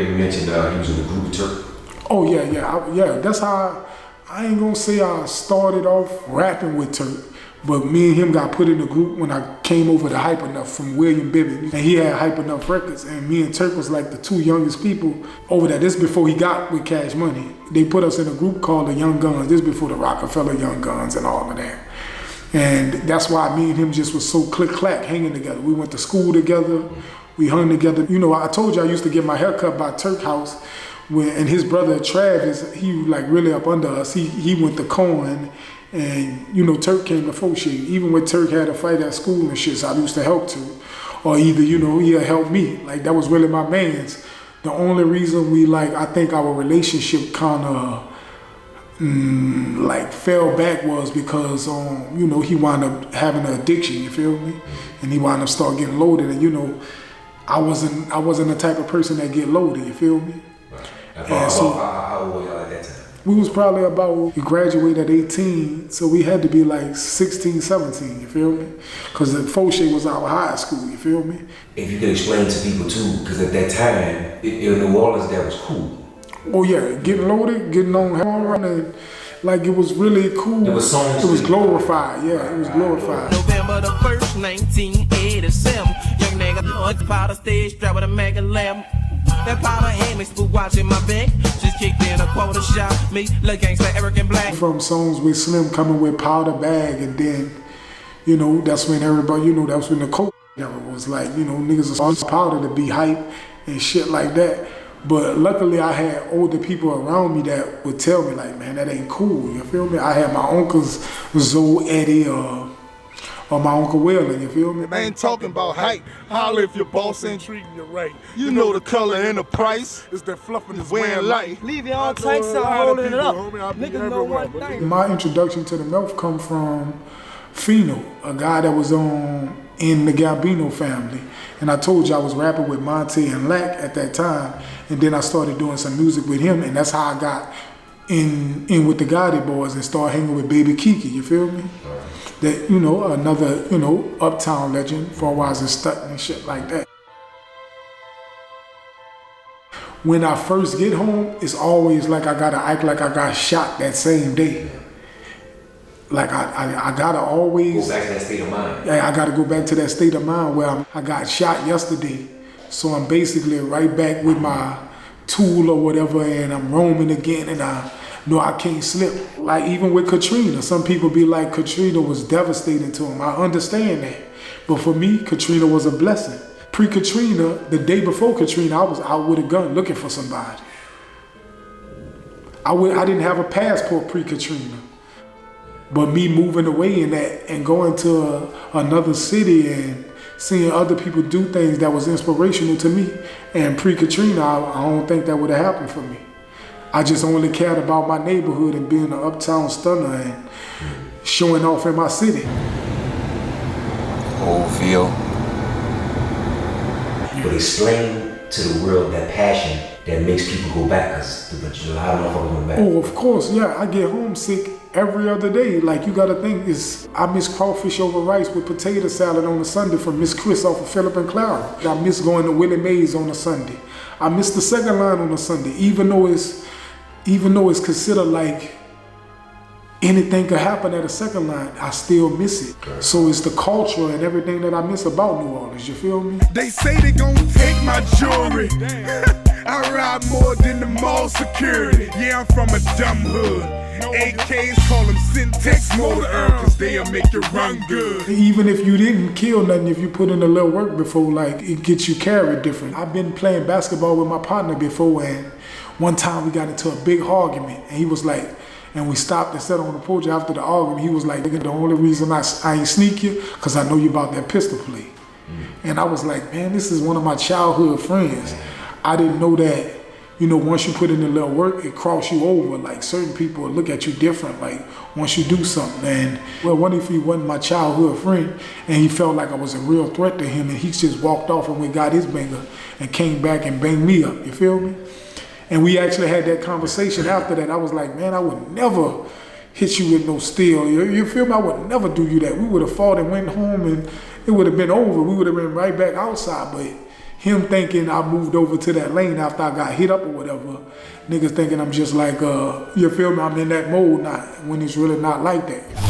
You mentioned he was in the group Turk. Oh yeah. That's how I ain't gonna say I started off rapping with Turk, but me and him got put in the group when I came over to Hype Enough from William Bibbit, and he had Hype Enough Records, and me and Turk was like the two youngest people over there. This before he got with Cash Money. They put us in a group called the Young Guns. This before the Rockefeller Young Guns and all of that. And that's why me and him just was so click-clack hanging together. We went to school together. We hung together. You know, I told you I used to get my hair cut by Turk House, and his brother Travis, he like really up under us. He went to Cohen, and you know, Turk came to Fauché. Even when Turk had a fight at school and shit, so I used to help too. Or either, you know, he'll help me. Like that was really my man's. The only reason we I think our relationship kind of fell back was because you know, he wound up having an addiction, you feel me? And he wound up start getting loaded, and you know, I wasn't the type of person that get loaded, you feel me? Right. How old were y'all at that time? We was probably we graduated at 18, so we had to be like 16, 17, you feel me? Because the Fauché was our high school, you feel me? If you could explain to people too, because at that time, in New Orleans, that was cool. Oh yeah, getting loaded, getting on heroin, and like it was really cool. It was songs. It was glorified, yeah, it was glorified. November the 1st, 1987. Young nigga on the powder stage, strapped with a mega lamb. That powder had me spook watching my back. Just kicked in a quarter shot. Me, look gangsta, Eric and Black. From songs with Slim coming with Powder Bag, and then, you know, that's when everybody, you know, that's when the coke era was like, you know, niggas was powder to be hype and shit like that. But luckily I had older people around me that would tell me like, man, that ain't cool, you feel me? I had my uncles, Zoe, Eddie, or my Uncle Waylon, you feel me? I ain't talking about hype. Holla if your boss ain't treating you right. You know the color and the price. It's that fluffing is wearing light. Leave your own tight so holding it up. Niggas know one thing. My introduction to the Mouth come from Fino, a guy that was in the Gambino family. And I told you I was rapping with Monte and Lack at that time. And then I started doing some music with him, and that's how I got in with the Gotti Boys and started hanging with Baby Kiki, you feel me? That, you know, another, you know, uptown legend for Wise and Stutton and shit like that. When I first get home, it's always like I gotta act like I got shot that same day. Like I gotta always go back to that state of mind. Yeah, I gotta go back to that state of mind where I got shot yesterday. So I'm basically right back with my tool or whatever, and I'm roaming again, and I know I can't slip. Like even with Katrina, some people be like, Katrina was devastating to them. I understand that. But for me, Katrina was a blessing. Pre-Katrina, the day before Katrina, I was out with a gun looking for somebody. I didn't have a passport pre-Katrina. But me moving away in that and going to another city and seeing other people do things that was inspirational to me. And pre-Katrina, I don't think that would have happened for me. I just only cared about my neighborhood and being an uptown stunner and showing off in my city. Old feel. But explain to the world that passion that makes people go back, because a lot of motherfuckers go back. Oh, of course, yeah. I get homesick every other day. Like, you gotta think, I miss crawfish over rice with potato salad on a Sunday from Miss Chris off of Phillip and Clara. I miss going to Willie Mays on a Sunday. I miss the second line on a Sunday, even though it's considered like anything could happen at a second line, I still miss it. So it's the culture and everything that I miss about New Orleans, you feel me? They say they gon' take my jewelry. I ride more than the mall security. Yeah, I'm from a dumb hood. AKs call them Syntex motor cause they'll make you run good. Even if you didn't kill nothing, if you put in a little work before, like, it gets you carried different. I've been playing basketball with my partner before, and one time we got into a big argument, and he was like, and we stopped and sat on the porch after the argument. He was like, the only reason I ain't sneak you, because I know you about that pistol play. And I was like, man, this is one of my childhood friends. I didn't know that, you know, once you put in a little work, it cross you over. Like, certain people look at you different, like, once you do something. And, well, what if he wasn't my childhood friend, and he felt like I was a real threat to him, and he just walked off and we got his banger and came back and banged me up, you feel me? And we actually had that conversation after that. I was like, man, I would never hit you with no steel. You feel me? I would never do you that. We would have fought and went home and it would have been over. We would have been right back outside. But him thinking I moved over to that lane after I got hit up or whatever. Niggas thinking I'm just like, you feel me, I'm in that mode now, when it's really not like that.